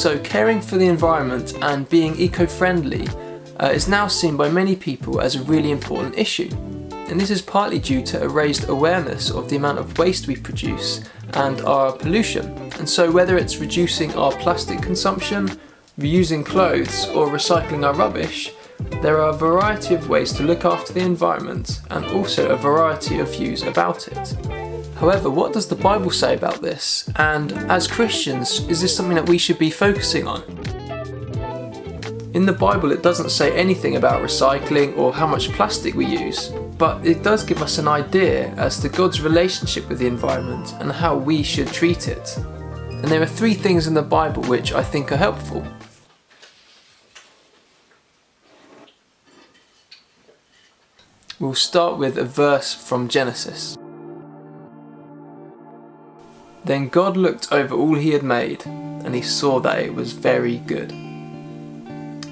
So caring for the environment and being eco-friendly is now seen by many people as a really important issue. And this is partly due to a raised awareness of the amount of waste we produce and our pollution. And so whether it's reducing our plastic consumption, reusing clothes, or recycling our rubbish, there are a variety of ways to look after the environment and also a variety of views about it. However, what does the Bible say about this? And as Christians, is this something that we should be focusing on? In the Bible, it doesn't say anything about recycling or how much plastic we use, but it does give us an idea as to God's relationship with the environment and how we should treat it. And there are 3 things in the Bible which I think are helpful. We'll start with a verse from Genesis. Then God looked over all he had made, and he saw that it was very good.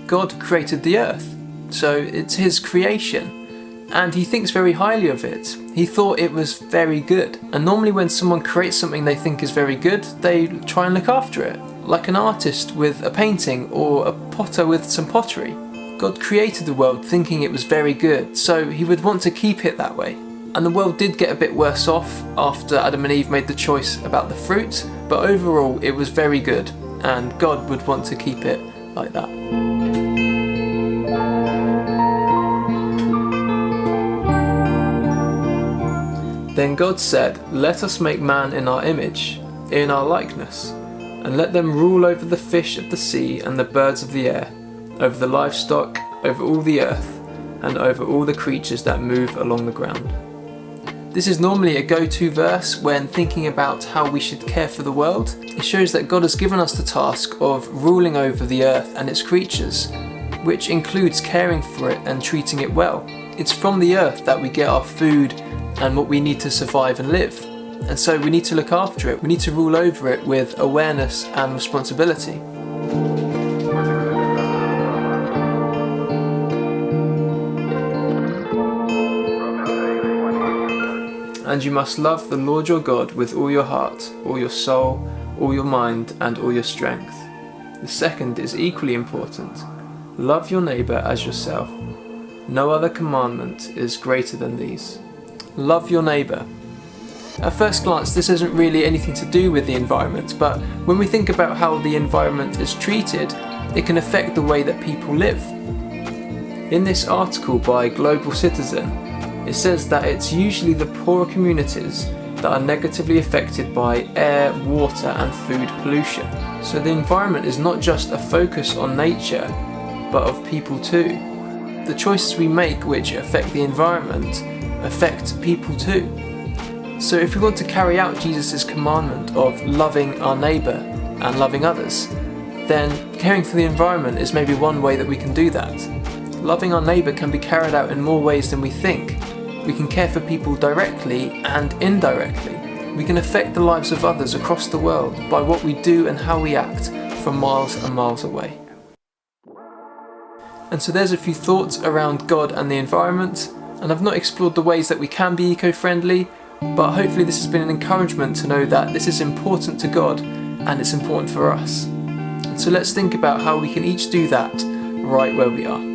God created the earth, so it's his creation, and he thinks very highly of it. He thought it was very good. And normally when someone creates something they think is very good, they try and look after it, like an artist with a painting or a potter with some pottery. God created the world thinking it was very good, so he would want to keep it that way. And the world did get a bit worse off after Adam and Eve made the choice about the fruit, but overall it was very good, and God would want to keep it like that. Then God said, "Let us make man in our image, in our likeness, and let them rule over the fish of the sea and the birds of the air, over the livestock, over all the earth, and over all the creatures that move along the ground." This is normally a go-to verse when thinking about how we should care for the world. It shows that God has given us the task of ruling over the earth and its creatures, which includes caring for it and treating it well. It's from the earth that we get our food and what we need to survive and live. And so we need to look after it. We need to rule over it with awareness and responsibility. And you must love the Lord your God with all your heart, all your soul, all your mind, and all your strength. The second is equally important. Love your neighbour as yourself. No other commandment is greater than these. Love your neighbour. At first glance, this isn't really anything to do with the environment, but when we think about how the environment is treated, it can affect the way that people live. In this article by Global Citizen, it says that it's usually the poorer communities that are negatively affected by air, water and food pollution. So the environment is not just a focus on nature, but of people too. The choices we make which affect the environment affect people too. So if we want to carry out Jesus' commandment of loving our neighbour and loving others, then caring for the environment is maybe one way that we can do that. Loving our neighbour can be carried out in more ways than we think. We can care for people directly and indirectly. We can affect the lives of others across the world by what we do and how we act from miles and miles away. And so there's a few thoughts around God and the environment, and I've not explored the ways that we can be eco-friendly, but hopefully this has been an encouragement to know that this is important to God and it's important for us. And so let's think about how we can each do that right where we are.